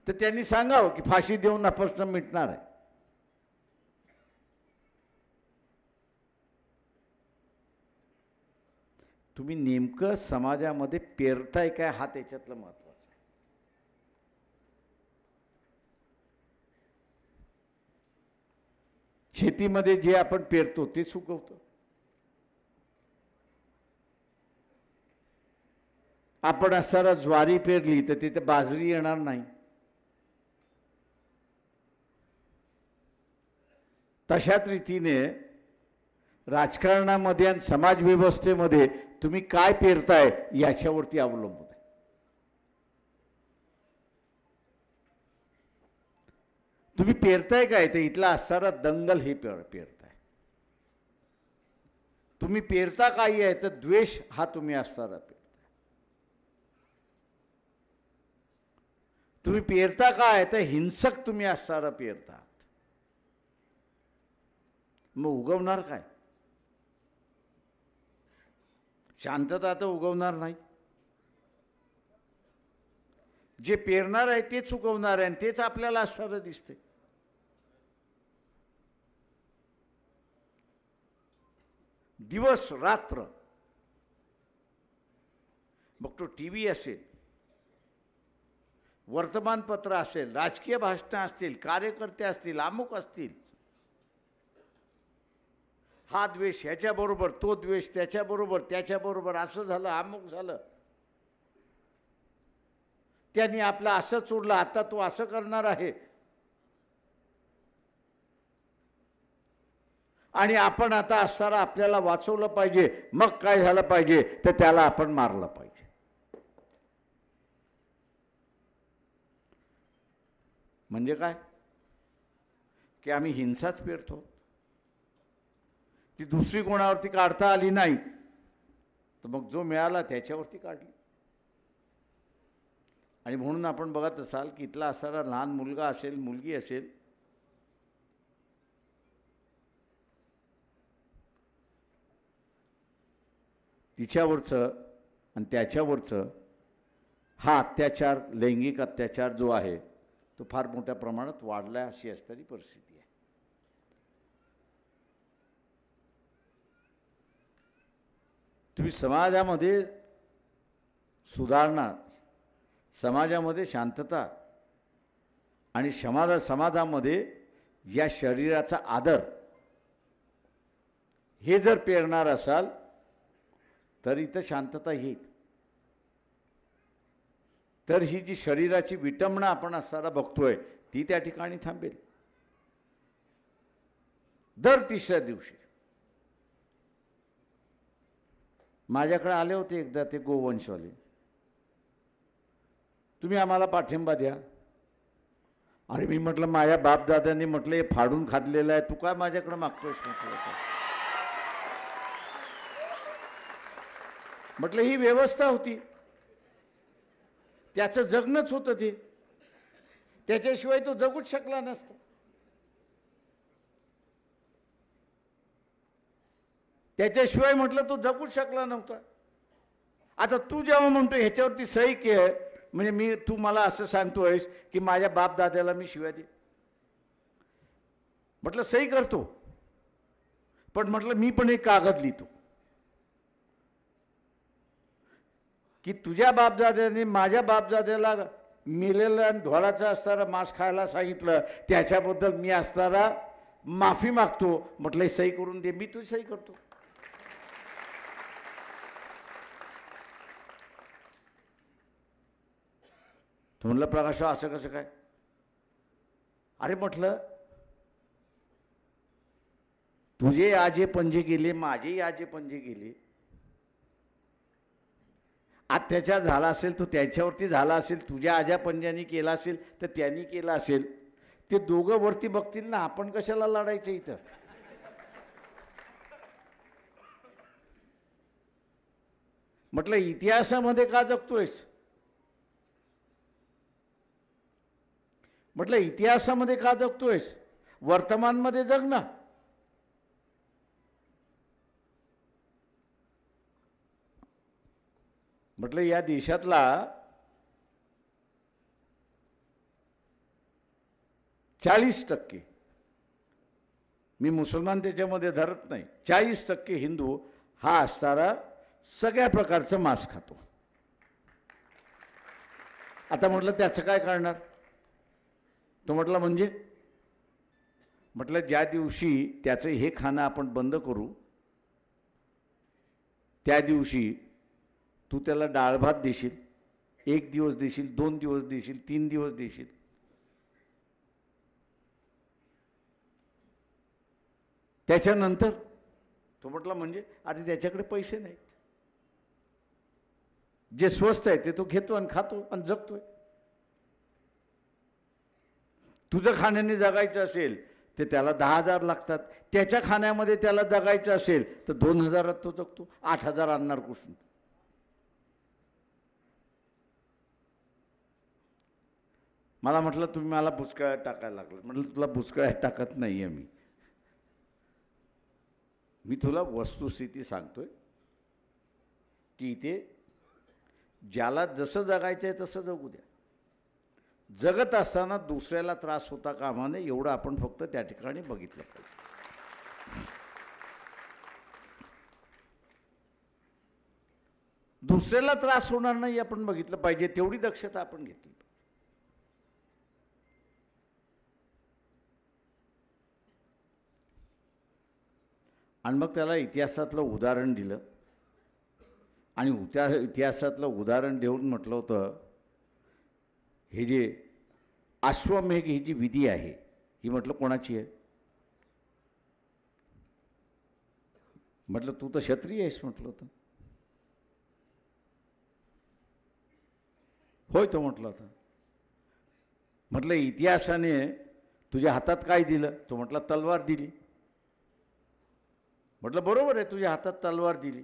तर त्यांनी सांगावं की फाशी देऊन हा प्रश्न मिटणार आहे. तुम्ही नेमकं समाजामध्ये पेरताय काय हा त्याच्यातलं महत्त्वाचं आहे. शेतीमध्ये जे आपण पेरतो ते सुकवतो. आपण असताना ज्वारी पेरली तर तिथे बाजरी येणार नाही. तशाच रीतीने राजकारणामध्ये आणि समाज व्यवस्थेमध्ये तुम्ही काय पेरताय याच्यावरती अवलंबून आहे. तुम्ही पेरताय काय ते इथला असणारा दंगल हे पेरताय. तुम्ही पेरता काय आहे तर द्वेष हा तुम्ही असणारा पेरताय. तुम्ही पेरता काय तर हिंसक तुम्ही असणारा पेरतात. मग उगवणार काय? शांतता तर उगवणार नाही. जे पेरणार आहे तेच उगवणार आहे आणि तेच आपल्याला असणारं दिसते. दिवस रात्र मग तो टीव्ही असेल, वर्तमानपत्र असेल, राजकीय भाषणं असतील, कार्यकर्ते असतील, अमुक असतील, हा द्वेष ह्याच्याबरोबर, तो द्वेष त्याच्याबरोबर, त्याच्याबरोबर असं झालं, अमुक झालं, त्यांनी आपलं असं चोरलं, आता तो असं करणार आहे. आणि आपण आता असताना आपल्याला वाचवलं पाहिजे. मग काय झालं पाहिजे तर त्याला आपण मारलं पाहिजे. म्हणजे काय की आम्ही हिंसाच पेरतो. ती दुसरी कोणावरती काढता आली नाही तर मग जो मिळाला त्याच्यावरती काढली. आणि म्हणून आपण बघत असाल की इथला असणारा लहान मुलगा असेल, मुलगी असेल, तिच्यावरचं आणि त्याच्यावरचं हा अत्याचार, लैंगिक अत्याचार जो आहे तो फार मोठ्या प्रमाणात वाढला अशी असणारी परिस्थिती आहे. तुम्ही समाजामध्ये सुधारणा, समाजामध्ये शांतता आणि समाजामध्ये या शरीराचा आदर हे जर पेरणार असाल तर इथं शांतता येईल. तर ही जी शरीराची विटंबना आपण असताना बघतोय ती त्या ठिकाणी थांबेल. दर तिसऱ्या दिवशी माझ्याकडे आले होते एकदा ते गोवंशवाले, तुम्ही आम्हाला पाठिंबा द्या. अरे मी म्हटलं माझ्या बापदादांनी म्हटलं हे फाडून खाल्लेलं आहे, तू काय माझ्याकडे मागतोयस म्हटलं ही व्यवस्था होती, त्याचं जगणंच होतं ते, त्याच्याशिवाय तो जगूच शकला नसता. त्याच्याशिवाय म्हटलं तो जगूच शकला नव्हता. आता तू जेव्हा म्हणतो ह्याच्यावरती सही कर, म्हणजे तू मला असं सांगतोयस की माझ्या बाप दाद्याला मी शिव्या दे. म्हटलं सही करतो, पण म्हटलं मी पण एक कागद लिहितो की तुझ्या बापदाद्याने माझ्या बापदाद्याला मेलेलं आणि ढोलाचं असणारा मांस खायला सांगितलं, त्याच्याबद्दल मी असणारा माफी मागतो. म्हटलं सही करून दे, मी तुझी सही करतो. तो म्हणलं प्रकाशराव असं कसं काय? अरे म्हटलं तुझे आजे पंजे गेले, माझेही आजे पंजे गेले. अत्याचार झाला असेल तो त्याच्यावरती झाला असेल, तुझ्या आजा पंजांनी केला असेल तर त्यांनी केला असेल, ते दोघं वरती बघतील ना, आपण कशाला लढायचं इथं? म्हटलं इतिहासामध्ये का जगतोयस? म्हटलं इतिहासामध्ये का जगतोयस? वर्तमानमध्ये जग ना. म्हटलं या देशातला 40%, मी मुसलमान त्याच्यामध्ये धरत नाही, 40% हिंदू हा असणारा सगळ्या प्रकारचं मांस खातो. आता म्हटलं त्याचं काय करणार? तो म्हटलं म्हणजे? म्हटलं ज्या दिवशी त्याचं हे खाणं आपण बंद करू त्या दिवशी तू त्याला डाळ भात देशील, 1 दिवस देशील, 2 दिवस देशील, 3 दिवस देशील. त्याच्यानंतर तो म्हटला म्हणजे? अरे त्याच्याकडे पैसे नाहीत, जे स्वस्त आहे ते तो घेतो आणि खातो आणि जगतोय. तुझं खाण्याने जगायचं असेल ते त्याला 10,000 लागतात, त्याच्या खाण्यामध्ये त्याला जगायचं असेल तर 2,000 तो जगतो. 8,000 आणणार कुठून? मला म्हटलं तुम्ही मला बुचकळ्यात टाकायला लागलं. म्हटलं तुला बुचकळ्यात टाकत नाही आहे मी तुला वस्तुस्थिती सांगतोय की इथे ज्याला जसं जगायचं आहे तसं जगू द्या. जगत असताना दुसऱ्याला त्रास होता कामा नये एवढं आपण फक्त त्या ठिकाणी बघितलं पाहिजे. दुसऱ्याला त्रास होणार नाही आपण बघितलं पाहिजे, तेवढी दक्षता आपण घेतली पाहिजे. आणि मग त्याला इतिहासातलं उदाहरण दिलं आणि इतिहासातलं उदाहरण देऊन म्हटलं होतं हे जे अश्वमेघ ही जी विधी आहे ही म्हटलं कोणाची आहे? म्हटलं तू तर क्षत्रिय आहेस म्हटलं होतं. होय तो म्हटलं होता. म्हटलं इतिहासाने तुझ्या हातात काय दिलं? तो म्हटला तलवार दिली. म्हटलं बरोबर आहे, तुझ्या हातात तलवार दिली.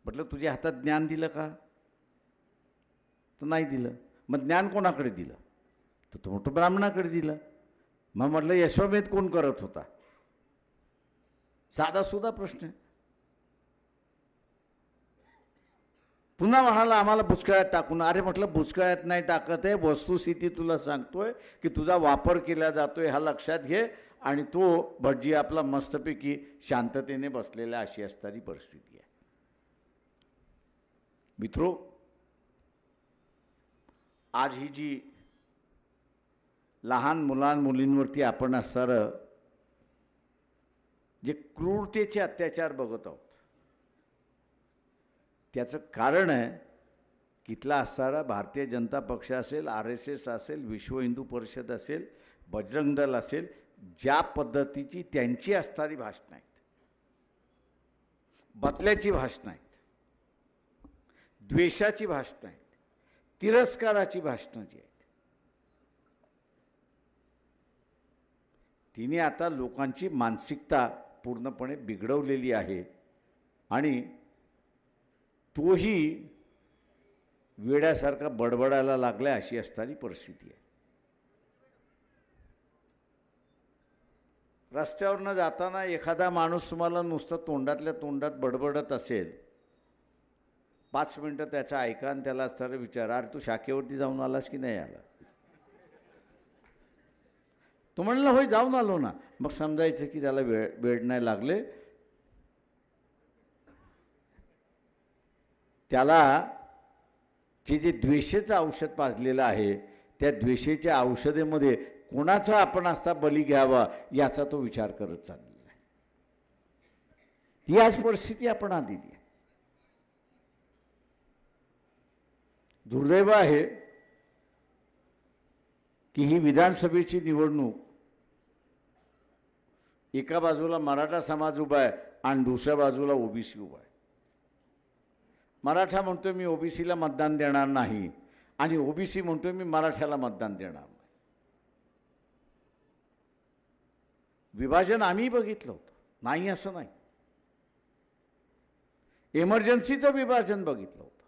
म्हटलं तुझ्या हातात ज्ञान दिलं का? तर नाही दिलं. मग ज्ञान कोणाकडे दिलं? तर तो मोठं ब्राह्मणाकडे दिलं. मग म्हटलं यशोमेध कोण करत होता? साधा सुद्धा प्रश्न आहे. पुन्हा म्हणाला आम्हाला बुचकळ्यात टाकून. अरे म्हटलं बुचकळ्यात नाही टाकत आहे, वस्तुस्थिती तुला सांगतोय की तुझा वापर केला जातोय हा लक्षात घे. आणि तो भटजी आपला मस्तपैकी शांततेने बसलेला अशी असणारी परिस्थिती आहे. मित्रो, आज ही जी लहान मुलींवरती आपण असणारं जे क्रूरतेचे अत्याचार बघत आहोत त्याचं कारण आहे की इथला असणारा भारतीय जनता पक्ष असेल, RSS असेल, विश्व हिंदू परिषद असेल, बजरंग दल असेल, ज्या पद्धतीची त्यांची असणारी भाषणं आहेत, बदल्याची भाषणं आहेत, द्वेषाची भाषणं आहेत, तिरस्काराची भाषणं जी आहेत, तिने आता लोकांची मानसिकता पूर्णपणे बिघडवलेली आहे. आणि तोही वेड्यासारखा बडबडायला लागला अशी असणारी परिस्थिती आहे. रस्त्यावरनं जाताना एखादा माणूस तुम्हाला नुसतं तोंडातल्या तोंडात बडबडत असेल, 5 मिनटं त्याचा ऐका आणि त्याला असणारा विचार, अरे तू शाखेवरती जाऊन आलास की नाही आला? तो म्हणला होय जाऊन आलो ना. मग समजायचं की त्याला वेळ नाही लागले. त्याला जे द्वेषाचं औषध पाजलेलं आहे त्या द्वेषाच्या औषधेमध्ये कोणाचा आपण असता बली घ्यावा याचा तो विचार करत चाललेला आहे. ही आज परिस्थिती आपण आलेली आहे. दुर्दैव आहे की ही विधानसभेची निवडणूक एका बाजूला मराठा समाज उभा आहे आणि दुसऱ्या बाजूला ओबीसी उभा आहे. मराठा म्हणतोय मी ओबीसीला मतदान देणार नाही आणि ओबीसी म्हणतोय मी मराठ्याला मतदान देणार नाही. विभाजन आम्ही बघितलं होतं, नाही असं नाही. इमर्जन्सीचं विभाजन बघितलं होतं,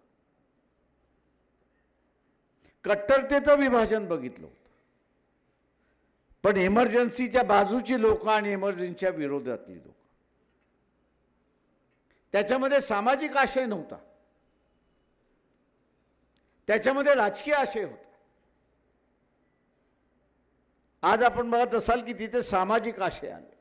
कट्टरतेचं विभाजन बघितलं होतं. पण इमर्जन्सीच्या बाजूची लोक आणि इमर्जन्सीच्या विरोधातली लोक, त्याच्यामध्ये सामाजिक आशय नव्हता, त्याच्यामध्ये राजकीय आशय होता. आज आपण बघत असाल की तिथे सामाजिक आशय आले.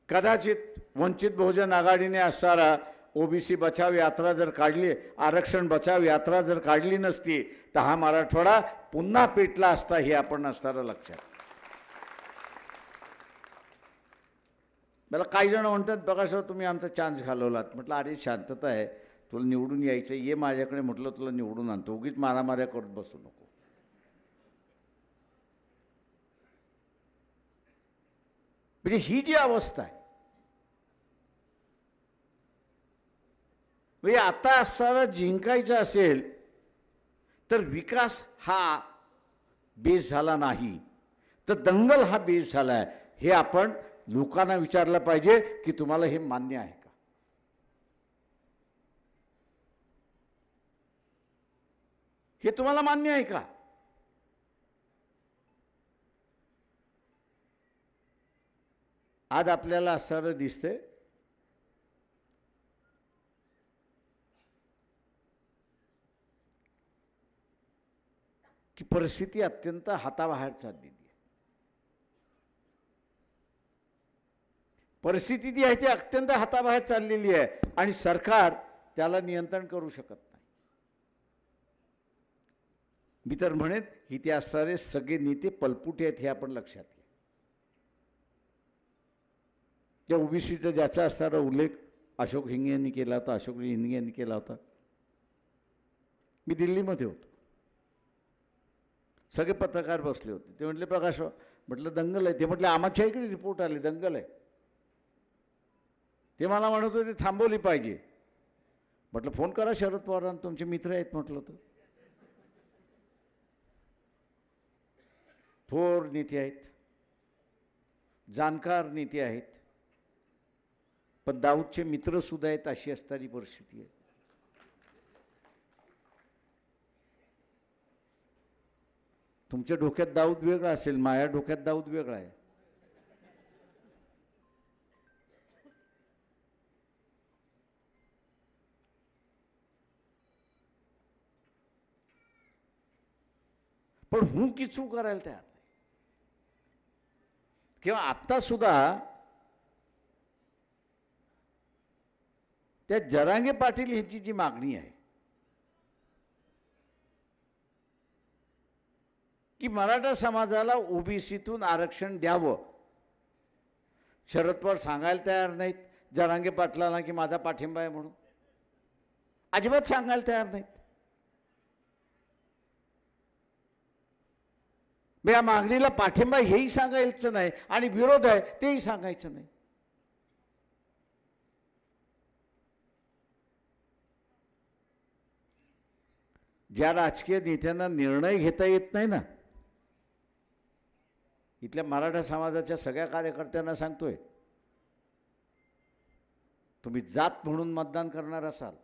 कदाचित वंचित बहुजन आघाडीने असणारा ओबीसी बचाव यात्रा जर काढली, आरक्षण बचाव यात्रा जर काढली नसती तर हा मराठवाडा पुन्हा पेटला असता, हे आपण असणारं लक्षात. मला काही जण म्हणतात, बघा सर तुम्ही आमचा चान्स घालवलात. म्हटलं अरे शांतता आहे, तुला निवडून यायचं ये माझ्याकडे, म्हटलं तुला निवडून आणतो, उगीच मारामाऱ्या करत बसू नको. म्हणजे ही जी अवस्था आहे, म्हणजे आता असताना जिंकायचं असेल तर विकास हा बेस झाला नाही तर दंगल हा बेस झाला आहे. हे आपण लोकांना विचारलं पाहिजे की तुम्हाला हे मान्य आहे का. हे तुम्हाला मान्य आहे का. आज आपल्याला असं दिसतंय की परिस्थिती अत्यंत हाताबाहेर चाललेली आहे. परिस्थिती जी आहे ती अत्यंत हाताबाहेर चाललेली आहे आणि सरकार त्याला नियंत्रण करू शकत नाही. मी तर म्हणेन इथे असणारे सगळे नेते पलपुटे आहेत, हे आपण लक्षात घ्या. त्या ओबीसीचा ज्याचा असणारा उल्लेख अशोक हिंगे यांनी केला होता, अशोक हिंगे यांनी केला होता. मी दिल्लीमध्ये होतो, सगळे पत्रकार बसले होते. ते म्हटले प्रकाश, म्हटलं दंगल आहे. ते म्हटले आमच्या इकडे रिपोर्ट आले दंगल आहे. ते मला म्हणत होते थांबवली पाहिजे. म्हटलं फोन करा शरद पवारांना, तुमचे मित्र आहेत म्हटलं. तर थोर नेते आहेत, जाणकार नेते आहेत, पण दाऊदचे मित्र सुद्धा आहेत, अशी असणारी परिस्थिती आहे. तुमच्या डोक्यात दाऊद वेगळा असेल, माझ्या डोक्यात दाऊद वेगळा आहे. पण हूं की चू करायला तयार नाही. किंवा आत्ता सुद्धा त्या जरांगे पाटील यांची जी मागणी आहे की मराठा समाजाला ओबीसीतून आरक्षण द्यावं, शरद पवार सांगायला तयार नाहीत जरांगे पाटलांना की माझा पाठिंबा आहे म्हणून. अजिबात सांगायला तयार नाहीत. या मागणीला पाठिंबा हेही सांगायचं नाही आणि विरोध आहे तेही सांगायचं नाही. ज्या राजकीय नेत्यांना निर्णय घेता येत नाही ना, इथल्या मराठा समाजाच्या सगळ्या कार्यकर्त्यांना सांगतोय, तुम्ही जात म्हणून मतदान करणार असाल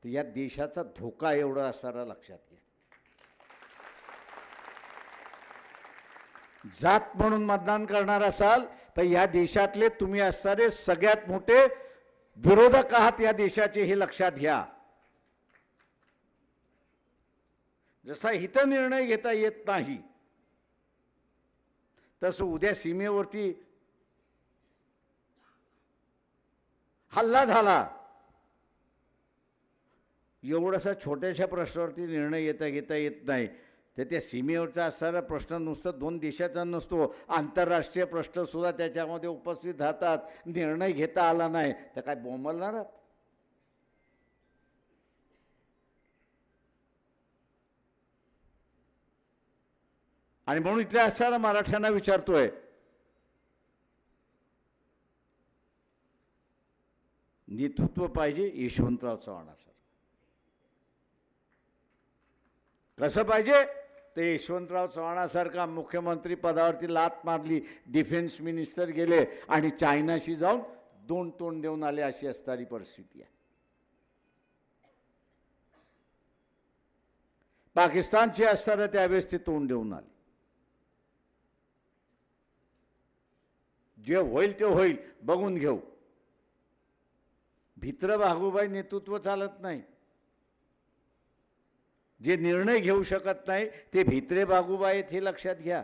तर या देशाचा धोका एवढा असणारा लक्षात घ्या. जात म्हणून मतदान करणार असाल तर या देशातले तुम्ही असणारे सगळ्यात मोठे विरोधक आहात या देशाचे, हे लक्षात घ्या. जसा इथं निर्णय घेता येत नाही तसं उद्या सीमेवरती हल्ला झाला, एवढासा छोट्याशा प्रश्नावरती निर्णय घेता येत नाही, तर त्या सीमेवरचा असणारा प्रश्न नुसतं दोन देशाचा नसतो, आंतरराष्ट्रीय प्रश्न सुद्धा त्याच्यामध्ये उपस्थित राहतात. निर्णय घेता आला नाही तर काय बोंबलणार आहात. आणि म्हणून इथल्या असणाऱ्या मराठ्यांना विचारतोय, नेतृत्व पाहिजे यशवंतराव चव्हाणांसारखं. कसं पाहिजे ते यशवंतराव चव्हाणांसारखा मुख्यमंत्री पदावरती लात मारली, डिफेन्स मिनिस्टर गेले आणि चायनाशी जाऊन दोन तोंड देऊन आले, अशी असणारी परिस्थिती आहे. पाकिस्तानची असताना त्यावेळेस ते तोंड देऊन आले. जे होईल ते होईल, बघून घेऊ. भित्र भागूबाई नेतृत्व चालत नाही. जे निर्णय घेऊ शकत नाही ते भित्रे बागुबा आहेत हे लक्षात घ्या.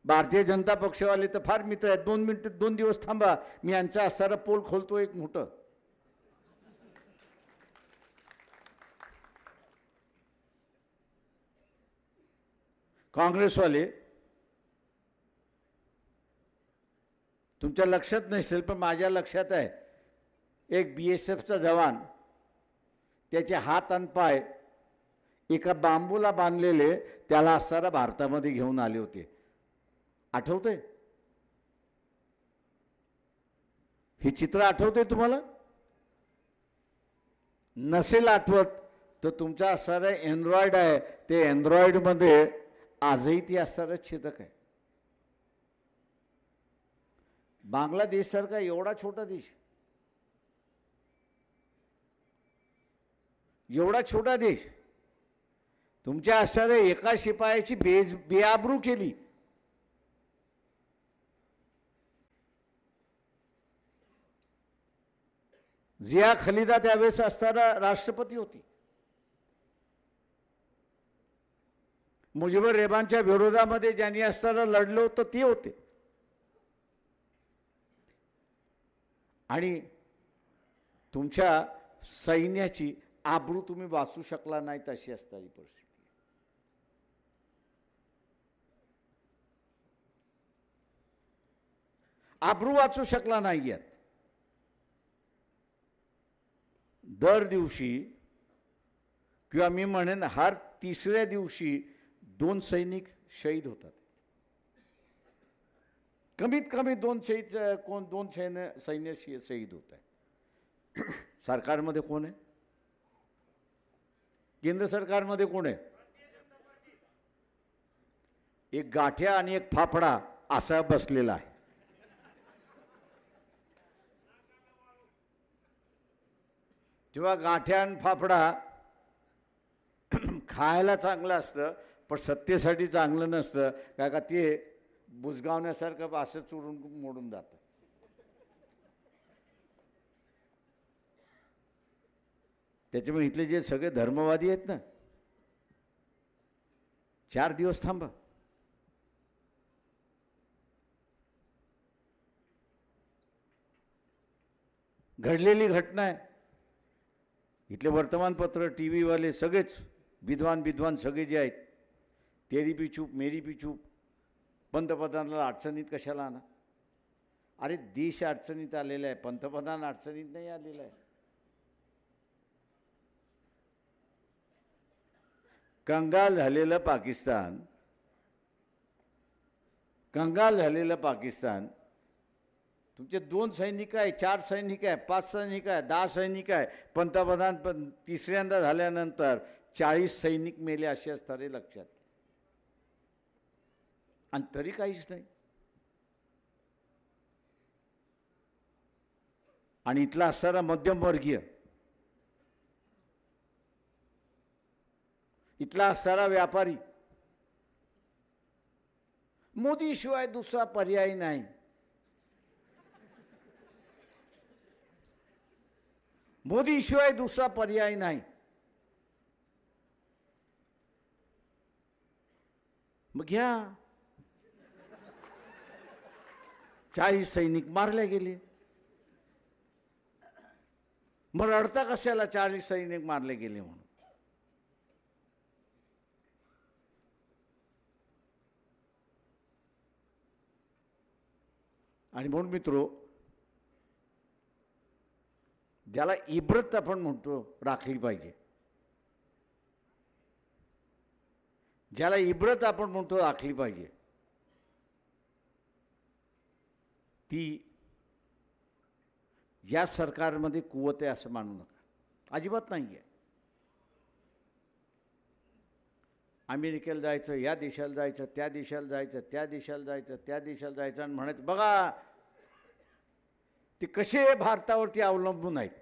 भारतीय जनता पक्षवाले तर फार मित्र आहेत. 2 मिनिटं 2 दिवस थांबा, मी यांचा असणारा पोल खोलतो एक मोठं. काँग्रेसवाले, तुमच्या लक्षात नसेल पण माझ्या लक्षात आहे, एक BSFचा जवान, त्याचे हात आणि पाय एका बांबूला बांधलेले, त्याला असणारा भारतामध्ये घेऊन आले होते. आठवतंय? हे चित्र आठवतंय तुम्हाला? नसेल आठवत तर तुमचा असणारा एंड्रॉइड आहे, ते एंड्रॉइडमध्ये आजही ती असणारा छेदक आहे. बांगलादेश सारखा एवढा छोटा देश, एवढा छोटा देश, तुमच्या असणाऱ्या एका शिपायाची बेआबरू केली. जिया खलिदा त्यावेळेस असताना राष्ट्रपती होती. मुजीबुर रेहमानच्या विरोधामध्ये ज्यांनी असताना लढलो होतं ते होते. आणि तुमच्या सैन्याची आबरू तुम्ही वाचू शकला नाही, तशी असणारी परिस्थिती. आबरू वाचू शकला नाहीयेत. दर दिवशी किंवा मी म्हणेन हर तिसऱ्या दिवशी 2 सैनिक शहीद होतात. कमीत कमी 2 सैन्य शहीद होत आहे. सरकारमध्ये कोण आहे? केंद्र सरकारमध्ये कोण आहे? एक गाठ्या आणि एक फाफडा असा बसलेला आहे. जेव्हा गाठ्या आणि फाफडा खायला चांगलं असतं पण सत्तेसाठी चांगलं नसतं, काय का ते बुजगावण्यासारखं असं चुरून मोडून जातं. त्याच्यामुळे इथले जे सगळे धर्मवादी आहेत ना, 4 दिवस थांबा. घडलेली घटना आहे. इथले वर्तमानपत्र, TV वाले सगळेच विद्वान सगळे जे आहेत, तेरी भी चूप मेरी भी चूप, पंतप्रधानाला अडचणीत कशाला आणा? अरे देश अडचणीत आलेला आहे, पंतप्रधान अडचणीत नाही आलेला आहे. कंगाल झालेलं पाकिस्तान, तुमचे 2 सैनिक आहे, 4 सैनिक आहे, 5 सैनिक आहे, 10 सैनिक आहे, पंतप्रधान पण तिसऱ्यांदा झाल्यानंतर 40 सैनिक मेले असे असणारे लक्षात. आणि तरी काहीच नाही. आणि इथला असणारा मध्यमवर्गीय, इथला असणारा व्यापारी, मोदीशिवाय दुसरा पर्याय नाही. मोदीशिवाय दुसरा पर्याय नाही. मग घ्या, 40 सैनिक मारले गेले. मग रडता कशाला 40 सैनिक मारले गेले म्हणून? आणि म्हणून मित्रो, ज्याला इब्रत आपण म्हणतो राखली पाहिजे, ज्याला इब्रत आपण म्हणतो राखली पाहिजे, ती या सरकारमध्ये कुवत आहे असं मानू नका. अजिबात नाही आहे. अमेरिकेला जायचं, या देशाला जायचं, त्या देशाला जायचं, त्या देशाला जायचं, त्या देशाला जायचं आणि म्हणायचं बघा ते कसे भारतावरती अवलंबून आहेत.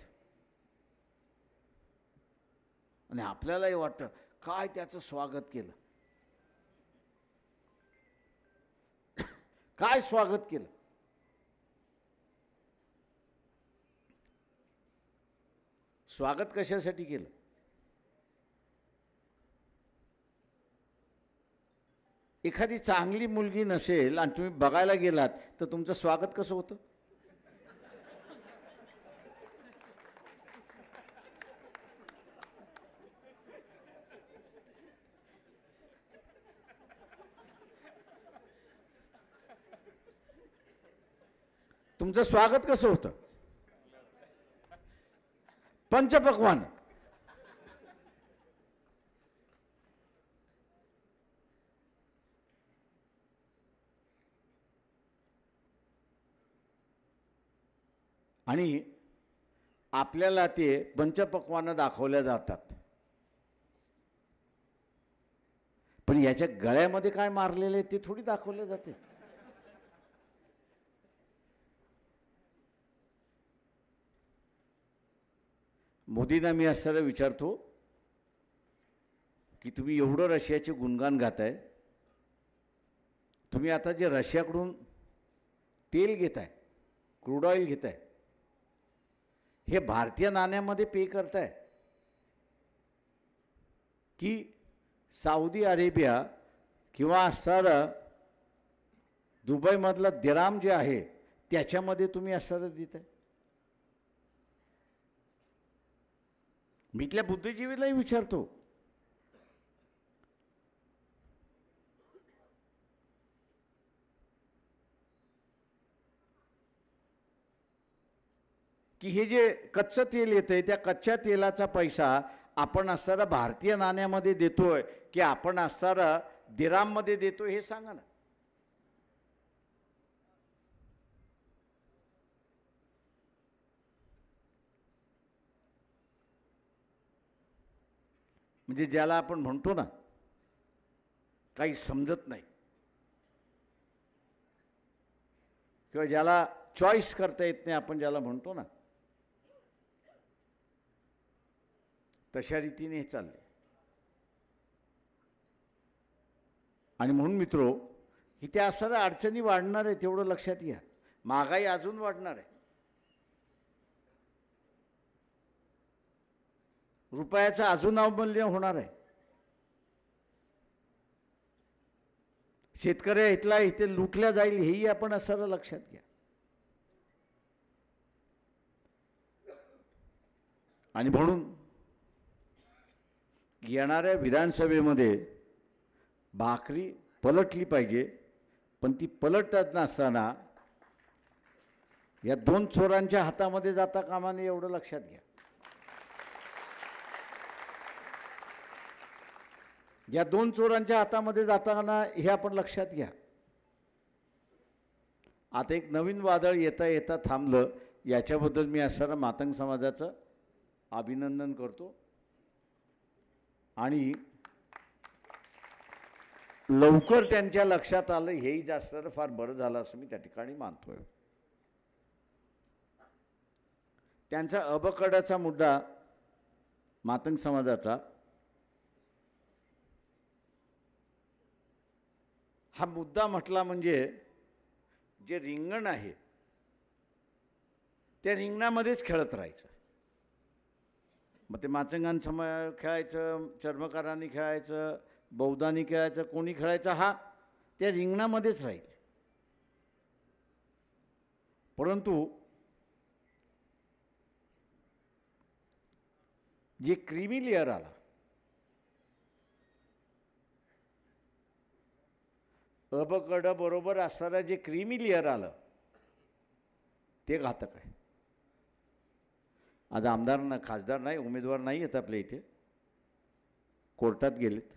आणि आपल्यालाही वाटतं काय त्याचं स्वागत केलं, काय स्वागत केलं. स्वागत कशासाठी केलं? एखादी चांगली मुलगी नसेल आणि तुम्ही बघायला गेलात तर तुमचं स्वागत कसं होतं? तुमचं स्वागत कसं होतं? पंचपक्वान्न. आणि आपल्याला ते पंचपक्वान्न दाखवल्या जातात, पण याच्या गळ्यामध्ये काय मारलेले ते थोडी दाखवले जाते. मोदींना मी असं विचारतो की तुम्ही एवढं रशियाचे गुणगान गाताय, तुम्ही आता जे रशियाकडून तेल घेताय, क्रूड ऑइल घेताय, हे भारतीय नाण्यामध्ये पे करताय की सौदी अरेबिया किंवा दुबईमधलं दिराम जे आहे त्याच्यामध्ये तुम्ही असं देताय? मी इथल्या बुद्धिजीवीलाही विचारतो, की हे जे कच्चं तेल येतंय त्या कच्च्या तेलाचा पैसा आपण असणारा भारतीय नाण्यामध्ये देतोय की आपण असणारा दिराममध्ये देतोय, हे सांगा ना. म्हणजे ज्याला आपण म्हणतो ना काही समजत नाही किंवा ज्याला चॉईस करता येत नाही, आपण ज्याला म्हणतो ना, तशा रीतीने हे चालले. आणि म्हणून मित्रो, इथे असणाऱ्या अडचणी वाढणार आहे तेवढं लक्षात घ्या. महागाई अजून वाढणार आहे, रुपयाचं अजून अवमूल्य होणार आहे. शेतकऱ्या इथे लुटल्या जाईल हेही आपण असं लक्षात घ्या. आणि म्हणून येणाऱ्या विधानसभेमध्ये भाकरी पलटली पाहिजे, पण ती पलटत नसताना या दोन चोरांच्या हातामध्ये जाता कामा नये एवढं लक्षात घ्या. या दोन चोरांच्या हातामध्ये जाताना हे आपण लक्षात घ्या. आता एक नवीन वादळ येता येता थांबलं, याच्याबद्दल मी असणारा मातंग समाजाचं अभिनंदन करतो. आणि लवकर त्यांच्या लक्षात आलं हेही जास्त फार बरं झालं असं मी त्या ठिकाणी मानतोय. त्यांचा अबकडाचा मुद्दा मातंग समाजाचा, हा मुद्दा म्हटला म्हणजे जे रिंगण आहे त्या रिंगणामध्येच खेळत राहायचं. मग ते माचंगांसमोर खेळायचं, चर्मकारांनी खेळायचं, बौद्धांनी खेळायचं, कोणी खेळायचं, हा त्या रिंगणामध्येच राहील. परंतु जे क्रीमी लेअर आला, अबकड बरोबर असणारं जे क्रीमी लेअर आलं ते घातक आहे. आज आमदार ना, खासदार नाही, उमेदवार नाही आहेत आपल्या इथे, कोर्टात गेलेत.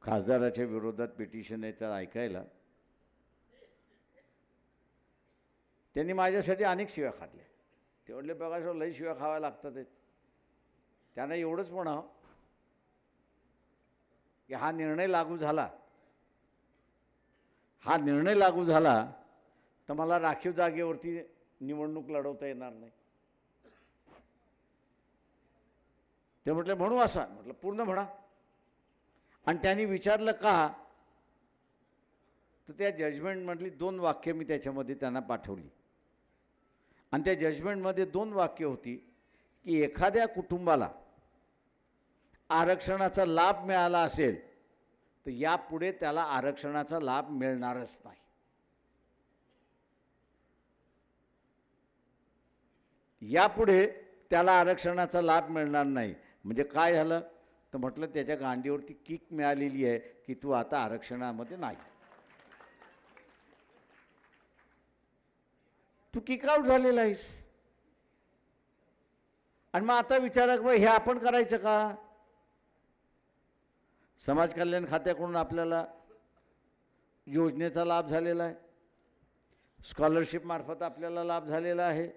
खासदाराच्या विरोधात पिटिशन याचं ऐकायला त्यांनी माझ्यासाठी अनेक शिव्या खाल्ल्या. ते म्हटले बघा लई शिव्या खाव्या लागतात. त्यांना एवढंच म्हणावं की हा निर्णय लागू झाला, हा निर्णय लागू झाला तर मला राखीव जागेवरती निवडणूक लढवता येणार नाही. ते म्हटले म्हणू असा, म्हटलं पूर्ण म्हणा. आणि त्यांनी विचारलं का, तर त्या जजमेंटमधली 2 वाक्य मी त्याच्यामध्ये त्यांना पाठवली. आणि त्या जजमेंटमध्ये 2 वाक्य होती की एखाद्या कुटुंबाला आरक्षणाचा लाभ मिळाला असेल तर यापुढे त्याला आरक्षणाचा लाभ मिळणारच नाही. यापुढे त्याला आरक्षणाचा लाभ मिळणार नाही. म्हणजे काय झालं तर म्हटलं त्याच्या गांडीवरती किक मिळालेली आहे की तू आता आरक्षणामध्ये नाही, तू किक आउट झालेला आहेस. आणि मग आता विचारा की हे आपण करायचं का? समाज कल्याण खात्याकडून आपल्याला योजनेचा लाभ झालेला आहे, स्कॉलरशिप मार्फत आपल्याला लाभ झालेला आहे,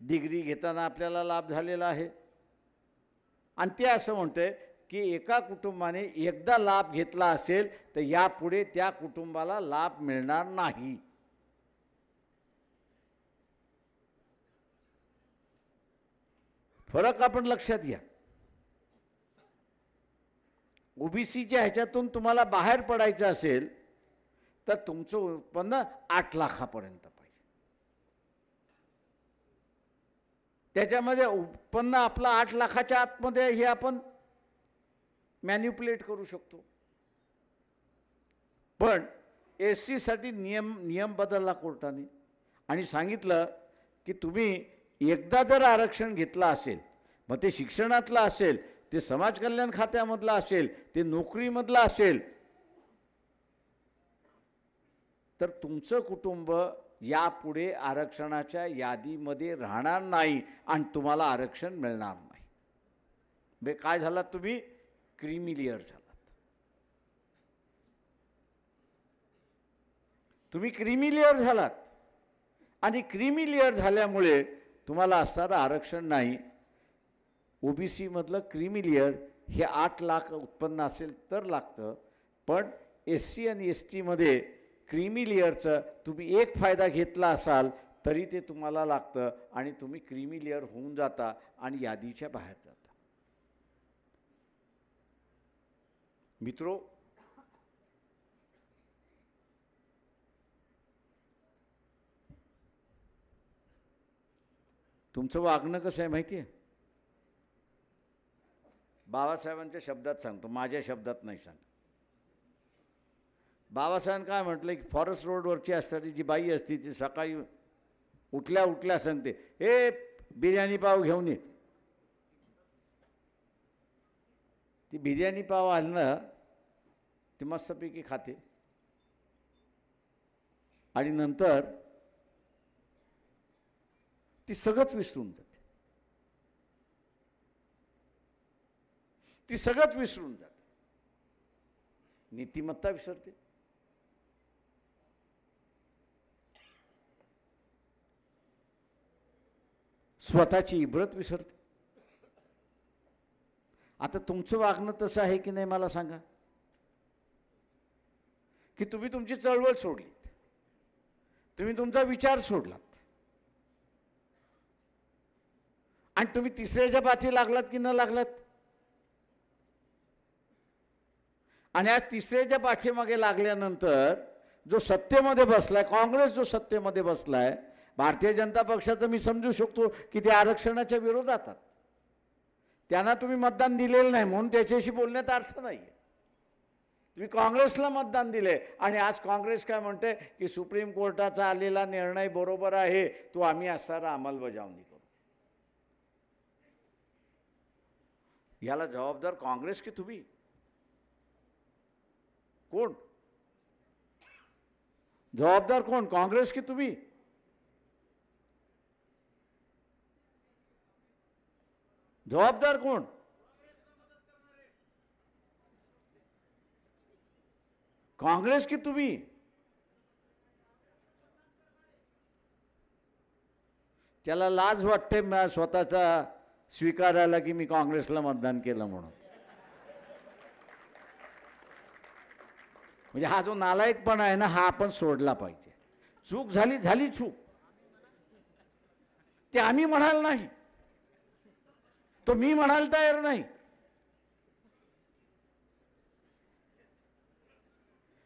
डिग्री घेताना आपल्याला लाभ झालेला आहे. आणि ते असं म्हणते की एका कुटुंबाने एकदा लाभ घेतला असेल तर यापुढे त्या कुटुंबाला लाभ मिळणार नाही. फरक आपण लक्षात घ्या. ओबीसीच्या ह्याच्यातून तुम्हाला बाहेर पडायचं असेल तर तुमचं उत्पन्न 8 लाखापर्यंत पाहिजे. त्याच्यामध्ये उत्पन्न आपलं 8 लाखाच्या आतमध्ये हे आपण मॅन्युप्युलेट करू शकतो. पण SC साठी नियम बदलला कोर्टाने आणि सांगितलं की तुम्ही एकदा जर आरक्षण घेतलं असेल, मग ते शिक्षणातलं असेल, ते समाज कल्याण खात्यामधलं असेल, ते नोकरीमधलं असेल, तर तुमचं कुटुंब यापुढे आरक्षणाच्या यादीमध्ये राहणार नाही आणि तुम्हाला आरक्षण मिळणार नाही. बे काय झालात तुम्ही? क्रीमी लेअर झालात. तुम्ही क्रीमी लेअर झालात आणि क्रीमी लेअर झाल्यामुळे तुम्हाला असणारं आरक्षण नाही. ओबीसी मधलं क्रीमी लेअर हे 8 लाख उत्पन्न असेल तर लागतं. पण SC आणि ST मध्ये क्रीमी लेअरचं तुम्ही एक फायदा घेतला असाल तरी ते तुम्हाला लागतं आणि तुम्ही क्रीमी लेअर होऊन जाता आणि यादीच्या बाहेर जाता. मित्रो, तुमचं वागणं कसं आहे माहिती आहे? बाबासाहेबांच्या शब्दात सांगतो, माझ्या शब्दात नाही सांग. बाबासाहेबांनी काय म्हटलं की फॉरेस्ट रोडवरची असणारी जी बाई असते ती सकाळी उठल्या उठल्या सांगते, हे बिर्याणी पाव घेऊन ये. ती बिर्याणी पाव आणलं ती मस्तपैकी खाते आणि नंतर ती सगळंच विसरून जाते. ती सगळंच विसरून जाते. नीतिमत्ता विसरते. स्वतःची इब्रत विसरते. आता तुमचं वागणं तसं आहे की नाही मला सांगा? की तुम्ही तुमची चळवळ सोडलीत, तुम्ही तुमचा विचार सोडलात आणि तुम्ही तिसऱ्याच्या पाठी लागलात की न लागलात? आणि आज तिसऱ्याच्या पाठीमागे लागल्यानंतर जो सत्तेमध्ये बसलाय, काँग्रेस जो सत्तेमध्ये बसलाय, भारतीय जनता पक्षाचं मी समजू शकतो की ते आरक्षणाच्या विरोधात आहेत. त्यांना तुम्ही मतदान दिलेलं नाही म्हणून त्याच्याशी बोलण्यात अर्थ नाही. तुम्ही काँग्रेसला मतदान दिले आणि आज काँग्रेस काय म्हणते की सुप्रीम कोर्टाचा आलेला निर्णय बरोबर आहे, तो आम्ही असणारा अंमलबजावणी करू. याला जबाबदार काँग्रेस की तुम्ही? कोण जबाबदार? कोण? काँग्रेस की तुम्ही? जबाबदार कोण? काँग्रेस की तुम्ही? त्याला लाज वाटते स्वतःचा स्वीकारायला की मी काँग्रेसला मतदान केलं म्हणून. म्हणजे हा जो नालायकपणा आहे ना, हा आपण सोडला पाहिजे. चूक झाली झाली चूक, ते आम्ही म्हणाल नाही, तो मी म्हणायला तयार नाही.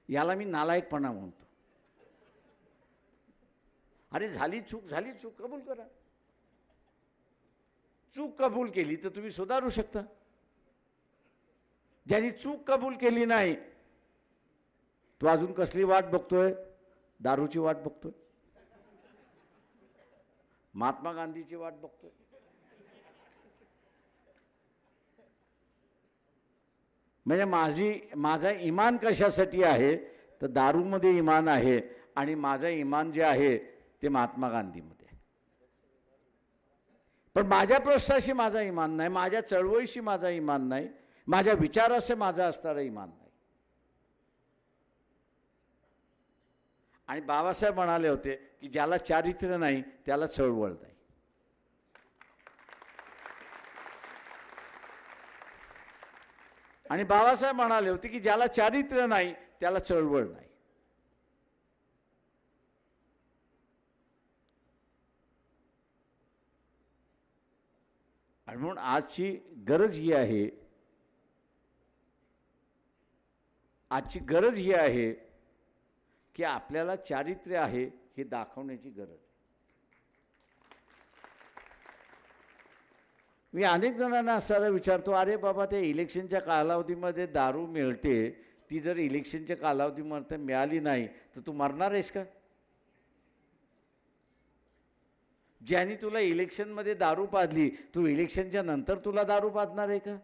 याला मी नालायकपणा म्हणतो. अरे झाली चूक, झाली चूक कबूल करा. चूक कबूल केली तर तुम्ही सुधारू शकता. ज्यांनी चूक कबूल केली नाही तो अजून कसली वाट बघतोय? दारूची वाट बघतोय, महात्मा गांधीची वाट बघतोय. म्हणजे माझा इमान कशासाठी आहे तर दारूमध्ये इमान आहे आणि माझं इमान जे आहे ते महात्मा गांधीमध्ये आहे. पण माझ्या प्रश्नाशी माझा इमान नाही, माझ्या चळवळीशी माझा इमान नाही, माझ्या विचाराशी माझा असणारा इमान नाही. आणि बाबासाहेब म्हणाले होते की ज्याला चारित्र्य नाही त्याला चळवळ नाही. आणि बाबासाहेब म्हणाले होते की ज्याला चारित्र्य नाही त्याला चळवळ नाही. आणि म्हणून आजची गरज ही आहे की आपल्याला चारित्र्य आहे हे दाखवण्याची गरज आहे. मी अनेक जणांना असायला विचारतो, अरे बाबा त्या इलेक्शनच्या कालावधीमध्ये दारू मिळते, ती जर इलेक्शनच्या कालावधीमध्ये मिळाली नाही तर तू मरणार आहेस का? ज्यांनी तुला इलेक्शनमध्ये दारू पाजली, तू इलेक्शनच्या नंतर तुला दारू पाजणार आहे का?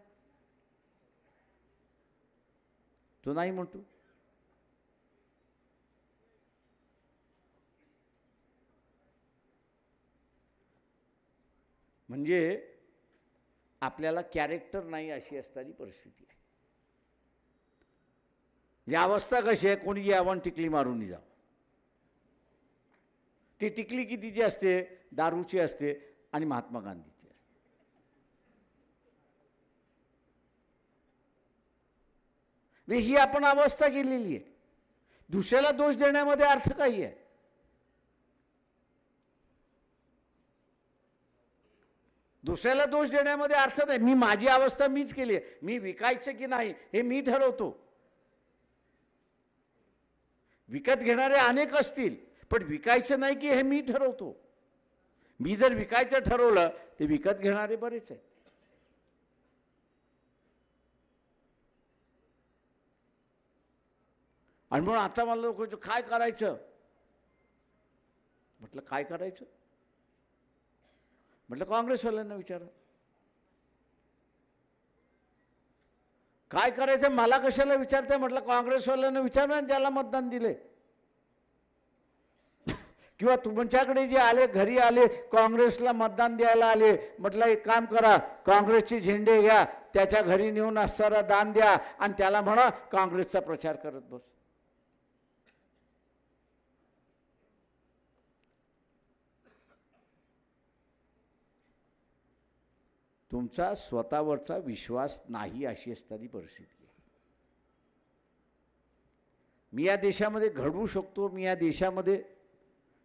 तो नाही म्हणतो. म्हणजे आपल्याला कॅरेक्टर नाही अशी असणारी परिस्थिती आहे. या अवस्था कशी आहे, कोणी यावं टिकली मारून जावं. ती टिकली कितीची असते? दारूची असते आणि महात्मा गांधीची असते. ही आपण अवस्था केलेली आहे. दुसऱ्याला दोष देण्यामध्ये अर्थ काही आहे? दुसऱ्याला दोष देण्यामध्ये अर्थ नाही. मी माझी अवस्था मीच केली आहे. मी विकायचं की नाही हे मी ठरवतो. विकत घेणारे अनेक असतील, पण विकायचं नाही की हे मी ठरवतो. मी जर विकायचं ठरवलं ते विकत घेणारे बरेच आहेत. आणि म्हणून आता मला लोक काय करायचं म्हटलं, काय करायचं म्हटलं काँग्रेसवाल्यांना विचारा. काय करायचं मला कशाला विचारताय म्हटलं, काँग्रेसवाल्यांना विचारा ज्याला मतदान दिले. किंवा तुमच्याकडे जे आले, घरी आले, काँग्रेसला मतदान द्यायला आले, म्हटलं एक काम करा, काँग्रेसचे झेंडे घ्या, त्याच्या घरी नेऊन असणारा दान द्या आणि त्याला म्हणा काँग्रेसचा प्रचार करत बस. तुमचा स्वतःवरचा विश्वास नाही अशी असणारी परिस्थिती आहे. मी या देशामध्ये घडवू शकतो, मी या देशामध्ये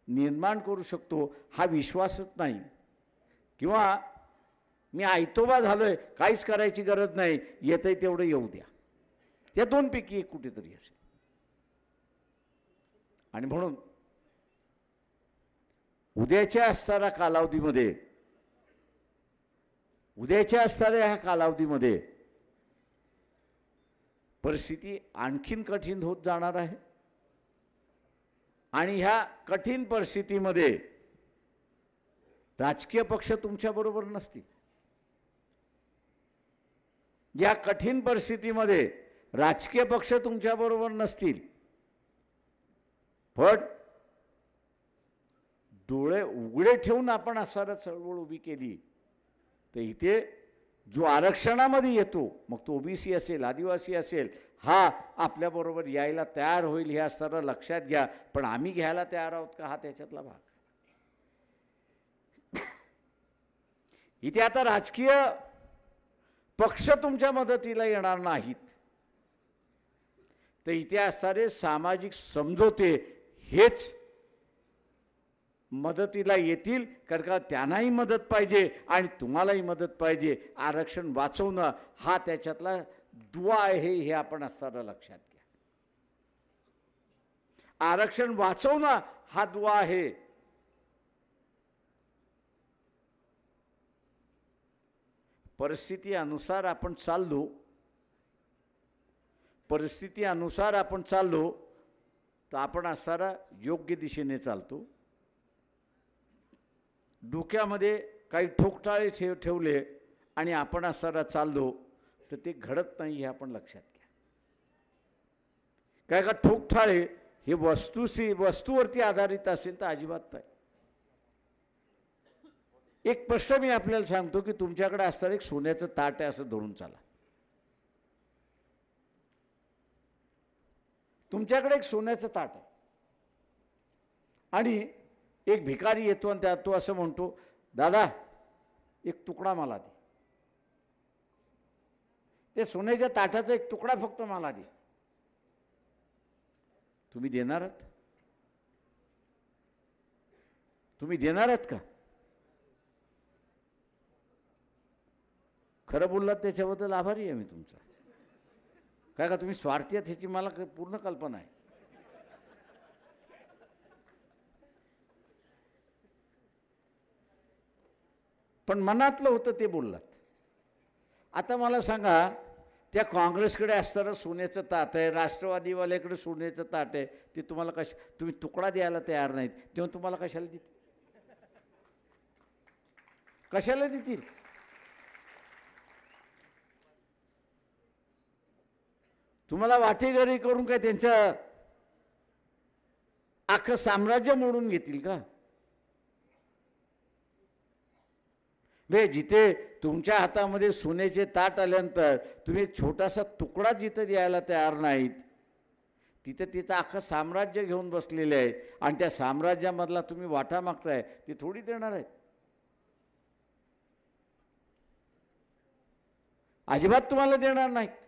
निर्माण करू शकतो हा विश्वासच नाही. किंवा मी आयतोबा झालोय, काहीच करायची गरज नाही, येतंय तेवढं येऊ द्या, या दोनपैकी एक कुठेतरी असेल. आणि म्हणून उद्याच्या असणाऱ्या ह्या कालावधीमध्ये परिस्थिती आणखीन कठीण होत जाणार आहे. आणि ह्या कठीण परिस्थितीमध्ये राजकीय पक्ष तुमच्याबरोबर नसतील. या कठीण परिस्थितीमध्ये राजकीय पक्ष तुमच्याबरोबर नसतील, पण डोळे उघडे ठेवून आपण असणारा चळवळ उभी केली तर इथे जो आरक्षणामध्ये येतो, मग तो ओबीसी असेल, आदिवासी असेल, हा आपल्याबरोबर यायला तयार होईल हे असणारं लक्षात घ्या. पण आम्ही घ्यायला तयार आहोत का हा त्याच्यातला भाग. इथे आता राजकीय पक्ष तुमच्या मदतीला येणार नाहीत, तर इथे असणारे सामाजिक समझोते हेच मदतीला येतील. कारण का त्यांनाही मदत पाहिजे आणि तुम्हालाही मदत पाहिजे. आरक्षण वाचवणं हा त्याच्यातला दुवा आहे हे आपण असताना लक्षात घ्या. आरक्षण वाचवणं हा दुवा आहे. परिस्थिती अनुसार आपण चाललो परिस्थिती अनुसार आपण चाललो तर आपण असणारा योग्य दिशेने चालतो. डोक्यामध्ये काही ठोकताळे ठेवले आणि आपण असणारा चाललो तर ते घडत नाही हे आपण लक्षात घ्या. काय का ठोकताळे हे वस्तूवरती आधारित असेल तर अजिबात नाही. एक प्रश्न मी आपल्याला सांगतो की तुमच्याकडे असणारं एक सोन्याचं ताट आहे असं धरून चाला. तुमच्याकडे एक सोन्याचं ताट आहे आणि एक भिकारी येतो आणि तो असं म्हणतो, दादा एक तुकडा मला दे. ते सोन्याच्या ताटाचा एक तुकडा फक्त मला दे. तुम्ही देणार आहात? तुम्ही देणार आहात का? खरं बोललात त्याच्याबद्दल आभारी आहे मी तुमचा. काय का तुम्ही स्वार्थी आहात ह्याची मला पूर्ण कल्पना आहे. पण मनातलं होतं ते बोललात. आता मला सांगा, त्या काँग्रेसकडे असणारं सोन्याचं ताट आहे, राष्ट्रवादीवाल्याकडे सोन्याचं ताट आहे, ते तुम्हाला तुम्ही तुकडा द्यायला तयार नाहीत, तेव्हा तुम्हाला कशाला देतील? कशाला देतील? तुम्हाला वाटेगरी करून काय त्यांचं अख्खं साम्राज्य मोडून घेतील का? जिथे तुमच्या हातामध्ये सोन्याचे ताट आल्यानंतर तुम्ही एक छोटासा तुकडा जिथे द्यायला तयार नाहीत, तिथे तिथं अख्खं साम्राज्य घेऊन बसलेले आहे आणि त्या साम्राज्यामधला तुम्ही वाटा मागताय, ती थोडी देणार आहेत? अजिबात तुम्हाला देणार नाहीत.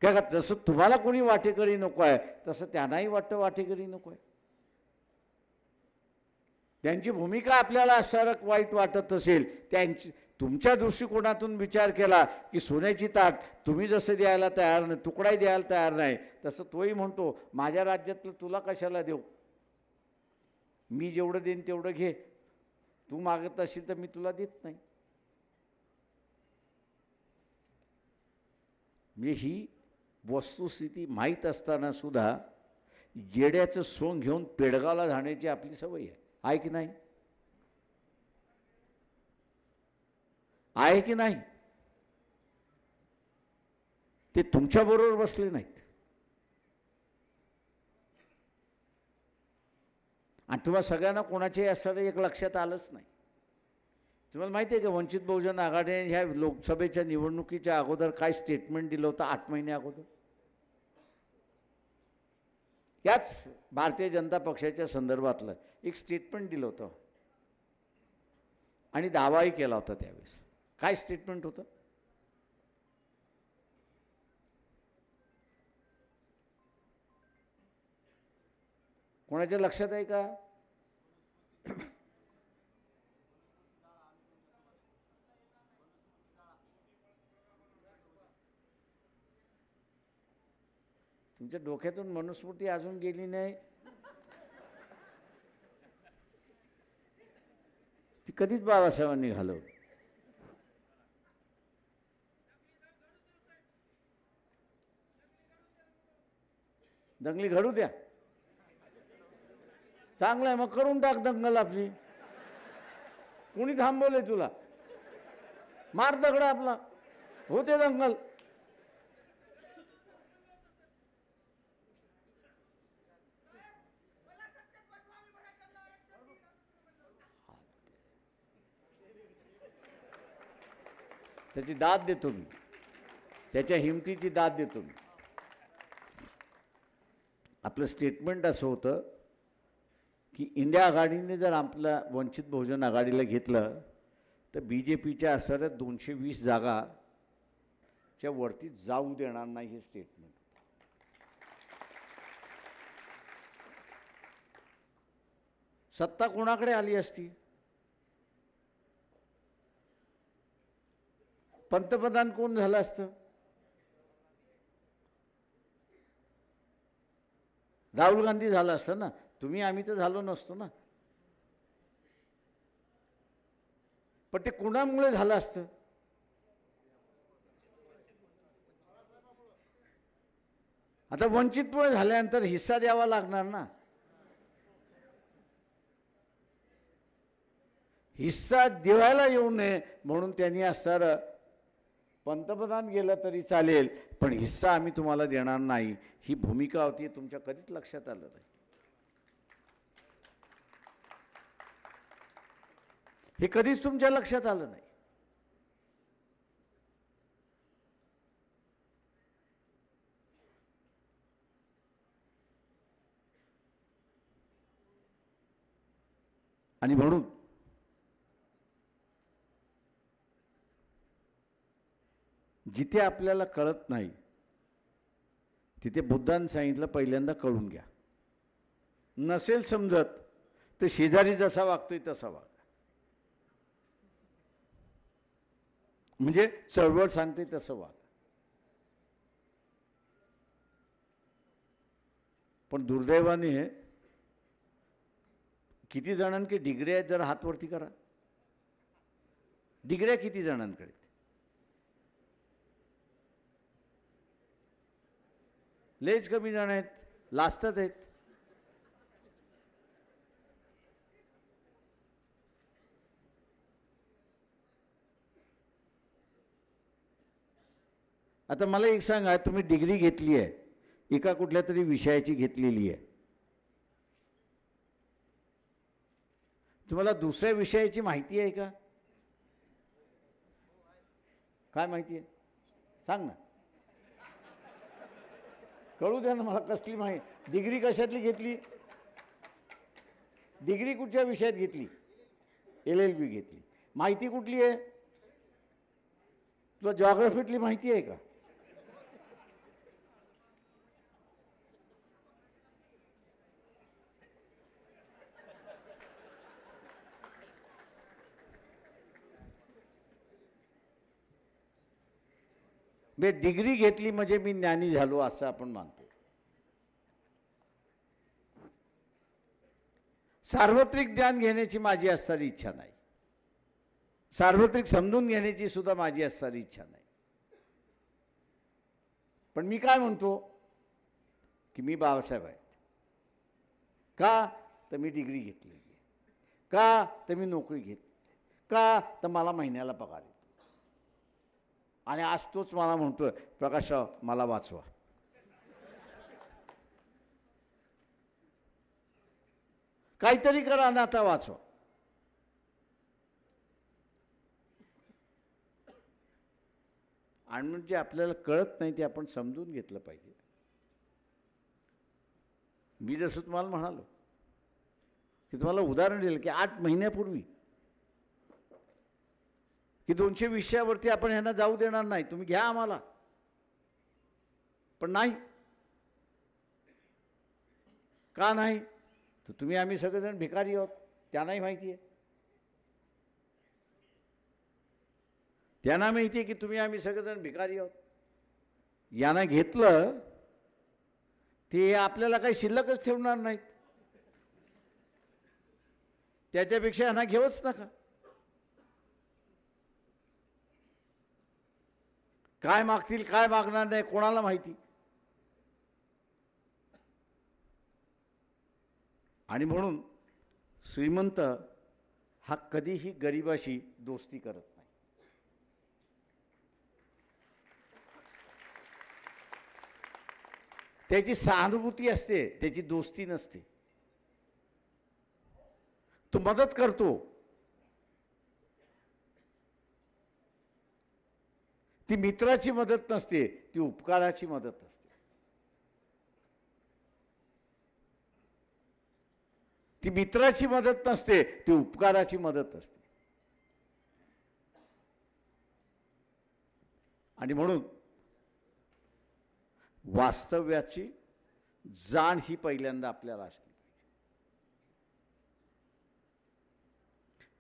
का जसं तुम्हाला कोणी वाटेकरी नको आहे तसं त्यांनाही वाटतं वाटेकरी नको आहे. त्यांची भूमिका आपल्याला असं वाईट वाटत असेल, तुमच्या दृष्टिकोनातून विचार केला की सोन्याची ताट तुम्ही जसं द्यायला तयार नाही, तुकडाही द्यायला तयार नाही, तसं तोही म्हणतो माझ्या राज्यातलं तुला कशाला देऊ, मी जेवढं देईन तेवढं घे, तू मागत असेल तर मी तुला देत नाही. म्हणजे ही वस्तुस्थिती माहीत असताना सुद्धा येड्याचं सोंग घेऊन पेडगावला जाण्याची आपली सवय आहे की नाही? आहे की नाही? ते तुमच्याबरोबर बसले नाहीत आणि तुम्हाला सगळ्यांना कोणाच्याही असं एक लक्षात आलंच नाही. तुम्हाला माहिती आहे का वंचित बहुजन आघाडीने ह्या लोकसभेच्या निवडणुकीच्या अगोदर काय स्टेटमेंट दिलं होतं 8 महिने अगोदर? याच भारतीय जनता पक्षाच्या संदर्भातलं एक स्टेटमेंट दिलं होतं आणि दावाही केला होता त्यावेळेस. काय स्टेटमेंट होतं? कोणाच्या लक्षात आहे का? तुमच्या डोक्यातून मनुस्मृती अजून गेली नाही, ती कधीच बाबासाहेबांनी घालवली. दंगली घडू द्या, चांगलं आहे, मग करून टाक दंगल आपली. कोणी थांबवलंय तुला? मार दगड आपला, होते दंगल. त्याची दाद देतो मी, त्याच्या हिमतीची दाद देतो मी. आपलं स्टेटमेंट असं होतं की इंडिया आघाडीने जर आपला वंचित बहुजन आघाडीला घेतलं तर BJPच्या असणाऱ्या 220 जागाच्या वरती जाऊ देणार नाही, हे स्टेटमेंट. सत्ता कोणाकडे आली असती? पंतप्रधान कोण झालं असतं? राहुल गांधी झालं असतं ना. तुम्ही आम्ही तर झालो नसतो ना. पण ते कोणामुळे झालं असतं? आता वंचितमुळे झाल्यानंतर हिस्सा द्यावा लागणार ना. हिस्सा देवायला येऊ नये म्हणून त्यांनी असणारं पंतप्रधान गेलं तरी चालेल पण हिस्सा आम्ही तुम्हाला देणार नाही ही भूमिका होती. तुमच्या कधीच लक्षात आलं नाही. हे कधीच तुमच्या लक्षात आलं नाही. आणि म्हणून जिथे आपल्याला कळत नाही तिथे बुद्धांनी सांगितलं पहिल्यांदा कळून घ्या. नसेल समजत तर शेजारी जसा वागतोय तसा वागा. म्हणजे चळवळ सांगते तसं वागा. पण दुर्दैवाने किती जणांकडे डिग्र्या आहेत जरा हात वरती करा. डिग्र्या किती जणांकडे? लयच कमी जण आहेत. लाजतात आहेत. आता मला एक सांगा, तुम्ही डिग्री घेतली आहे, एका कुठल्या तरी विषयाची घेतलेली आहे, तुम्हाला दुसऱ्या विषयाची माहिती आहे का? काय माहिती आहे सांग ना. कळू द्या ना मला कसली माहिती. डिग्री कशातली घेतली? डिग्री कुठच्या विषयात घेतली? LLB घेतली. माहिती कुठली आहे? तुला जॉग्राफीतली माहिती आहे का? मी डिग्री घेतली म्हणजे मी ज्ञानी झालो असं आपण मानतो. सार्वत्रिक ज्ञान घेण्याची माझी असणारी इच्छा नाही. सार्वत्रिक समजून घेण्याची सुद्धा माझी असणारी इच्छा नाही. पण मी काय म्हणतो की मी बाबासाहेब आहे. का तर मी डिग्री घेतली. का तर मी नोकरी घेतली. का तर मला महिन्याला पगार येतो. आणि आज तोच मला म्हणतोय प्रकाशराव मला वाचवा. काहीतरी करा ना आता वाचवा. आणि म्हणजे आपल्याला कळत नाही ते आपण समजून घेतलं पाहिजे. मी जसं तुम्हाला म्हणालो की तुम्हाला उदाहरण दिलं की 8 महिन्यापूर्वी की 200 विषयावरती आपण ह्यांना जाऊ देणार नाही, तुम्ही घ्या आम्हाला. पण नाही. का नाही? तर तुम्ही आम्ही सगळेजण भिकारी आहोत त्यांनाही माहिती आहे. त्यांना माहिती आहे की तुम्ही आम्ही सगळेजण भिकारी आहोत. यांना घेतलं ते आपल्याला काही शिल्लकच ठेवणार नाहीत. त्याच्यापेक्षा यांना घेऊच नका. काय मागतील काय मागणार नाही कोणाला माहिती. आणि म्हणून श्रीमंत हा कधीही गरिबाशी दोस्ती करत नाही. त्याची सहानुभूती असते, त्याची दोस्ती नसते. तो मदत करतो. ती मित्राची मदत नसते, ती उपकाराची मदत असते. ती मित्राची मदत नसते, ती उपकाराची मदत असते. आणि म्हणून वास्तव्याची जाण ही पहिल्यांदा आपल्याला असते.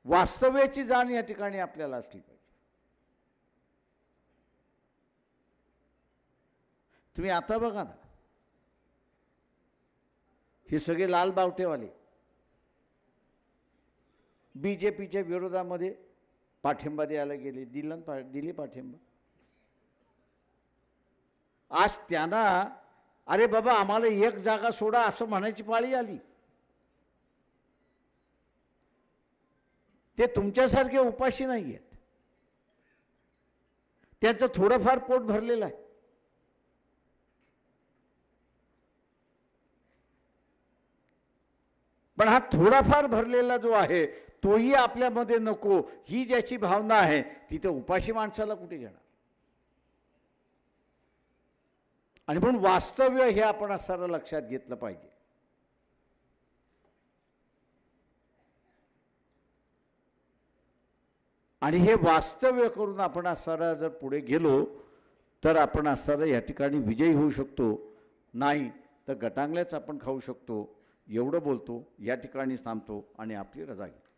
वास्तव्याची जाण या ठिकाणी आपल्याला असली पाहिजे. तुम्ही आता बघा ना, हे सगळे लाल बावटेवाले BJPच्या विरोधामध्ये पाठिंबा द्यायला गेले, दिले पाठिंबा. आज त्यांना अरे बाबा आम्हाला एक जागा सोडा असं म्हणायची पाळी आली. ते तुमच्यासारखे उपाशी नाही आहेत, त्यांचं थोडंफार पोट भरलेलं आहे. पण हा थोडाफार भरलेला जो आहे तोही आपल्यामध्ये नको, ही ज्याची भावना आहे ती तर उपाशी माणसाला कुठे घेणार. आणि म्हणून वास्तव्य हे आपण असं लक्षात घेतलं पाहिजे. आणि हे वास्तव्य करून आपण असं जर पुढे गेलो तर आपण असं या ठिकाणी विजयी होऊ शकतो. नाही तर गटांगल्याच आपण खाऊ शकतो. एवढं बोलतो, या ठिकाणी थांबतो आणि आपली रजा घेतो.